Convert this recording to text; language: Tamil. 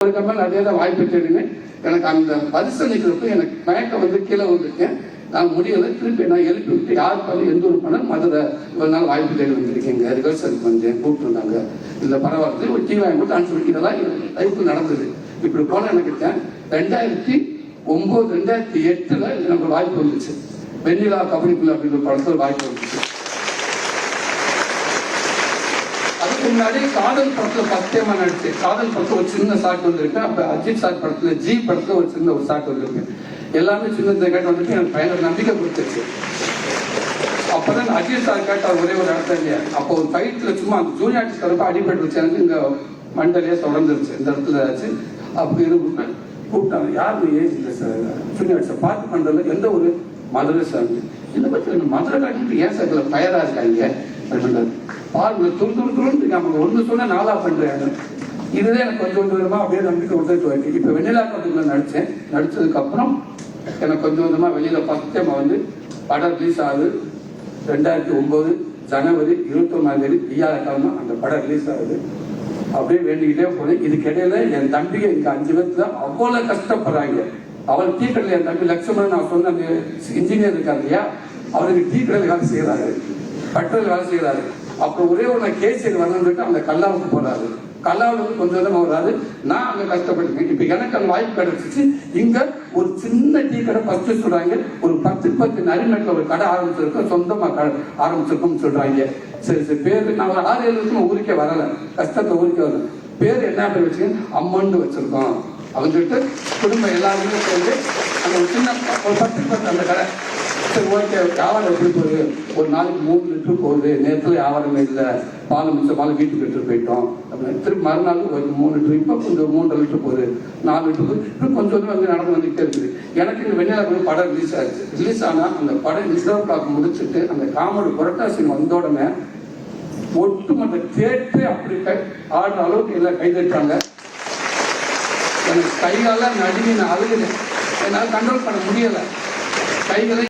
ஒரு கம்பெனி அதே தான் வாய்ப்பு தேடினேன். எனக்கு அந்த பரிசு நிற்கிறப்ப எனக்கு மயக்கம் வந்து கீழே வந்துருக்கேன். நான் முடியலை. திருப்பி நான் எழுப்பி விட்டு யார் பண்ணி எந்த ஒரு பண்ண மதுரை இவ்வளவு நாள் வாய்ப்பு தேடி வந்திருக்கீங்க, ரிஹர்சலுக்கு வந்தேன், கூப்பிட்டு இருந்தாங்க, இல்லை பரவாயில்ல ஒரு டீ வாங்கி கொடுத்து அனுப்பிச்சு இதெல்லாம் லைஃப் நடந்தது. இப்படி போன எனக்கு 2009 2008 எனக்கு வாய்ப்பு வந்துச்சு. வெண்ணிலா கபடிக்குள்ள அப்படிங்கிற படத்தில் வாய்ப்பு வந்துச்சு. அதுக்கு முன்னாடி காதல் படத்துல 10 நடிச்சு காதல் படத்துல ஒரு சின்ன ஷாட் வந்திருக்கேன். அப்ப அஜித் சார் படத்துல ஜி படத்துல ஒரு சின்ன ஒரு ஷாட் வந்திருக்கு. எல்லாமே சின்ன கேட்டு வந்துட்டு எனக்கு பயங்கர நம்பிக்கை கொடுத்துருச்சு. அப்பதான் அஜித் சார் கேட்டார் ஒரே ஒரு இடத்துல இல்லையா. அப்போ ஒரு ஃபைட்ல சும்மா ஜூனியர் ஆர்டிஸ்ட் தரப்ப அடிபட்டுருச்சு. எனக்கு இங்க மண்டலையே தொடர்ந்துருச்சு இந்த இடத்துல ஆச்சு. அப்படி இருக்கு கூப்பிட்டாங்க. யாரு ஏஜ் இல்லை சார், ஜூனியர் ஆர்டிஸ்ட் பார்த்து பண்றதுல எந்த ஒரு மதுரை சார் இந்த பத்தி மதுரை காட்டிட்டு ஏன் சார் பயரா இருக்காங்க அப்படின்றது பாருங்க. துருன்னு நம்ம ஒன்று சொன்னா நாளா பண்றேன். இதுதான் எனக்கு கொஞ்சம் கொஞ்சமா அப்படியே நம்பிக்கை கொடுத்துட்டு. இப்ப வெண்ணிலா கபடிக்குள்ள நடிச்சேன். நடிச்சதுக்கு அப்புறம் எனக்கு கொஞ்சம் கொஞ்சமா வெளியில ஃபர்ஸ்ட் டைம் வந்து படம் ரிலீஸ் ஆகுது. 2009 ஜனவரி 21 வியாழக்கிழமை அந்த படம் ரிலீஸ் ஆகுது. அப்படியே வேண்டிக்கிட்டே போனேன். இதுக்கிடையில என் தம்பியை எனக்கு 5 பேருக்கு தான் அவ்வளவு கஷ்டப்படுறாங்க. அவள் டீ கடையில் என் தம்பி லட்சுமணன் நான் சொன்ன அந்த இன்ஜினியர் இருக்காரு இல்லையா, அவருக்கு டீ கடையில் வேலை செய்யறாரு, பெட்ரோல் வேலை செய்யறாரு. அப்புறம் ஒரே ஒரு கேசியர் வரணும்னு அந்த கல்லாவுக்கு போறாரு. கல்லாவுக்கு கொஞ்சம் கொஞ்சமா வராது. நான் அங்க கஷ்டப்பட்டுருக்கேன். இப்ப எனக்கு அந்த வாய்ப்பு கிடைச்சிச்சு. இங்க ஒரு சின்ன டீ கடை ஃபர்ஸ்ட் சொல்றாங்க. ஒரு 10 நரிமேட்டில் ஒரு கடை ஆரம்பிச்சிருக்கோம், சொந்தமா ஆரம்பிச்சிருக்கோம்னு சொல்றாங்க. சரி சரி பேரு நான் ஒரு 6-7 வருஷமா ஊருக்கே வரல, கஷ்டத்தை ஊருக்கே வரல. பேர் என்ன பேர் வச்சுக்கேன், அம்மன்னு வச்சிருக்கோம் அப்படின்னு சொல்லிட்டு குடும்பம் எல்லாருமே சேர்ந்து அந்த ஒரு சின்ன ஒரு 10 அந்த கடை. சரி ஓகே, வியாபாரம் எப்படி போகுது, ஒரு நாளைக்கு 3 லிட்டர் போகுது, நேரத்தில் வியாபாரமே இல்லை, பால் மிச்சம் பால் வீட்டுக்கு எடுத்துட்டு போயிட்டோம் அப்படின்னு. திருப்பி மறுநாள் ஒரு 3 லிட்டர், இப்போ கொஞ்சம் 3.5 லிட்டர் போகுது, 4 லிட்டர் போகுது. இன்னும் கொஞ்சம் வந்து நடந்து வந்துகிட்டே இருக்குது. எனக்கு இந்த வெண்ணிலா படம் ரிலீஸ் ஆயிடுச்சு. ரிலீஸ் ஆனால் அந்த படம் ரிசர்வ் பிளாக் முடிச்சுட்டு அந்த காமெடி புரட்டாசி வந்த உடனே ஒட்டுமொத்த தேட்டே அப்படி ஆடுற அளவுக்கு எல்லாம் கைதட்டாங்க. எனக்கு கைகால நடுங்கி நான் அழுகுறேன். என்னால் கண்ட்ரோல் பண்ண முடியலை. கைகளை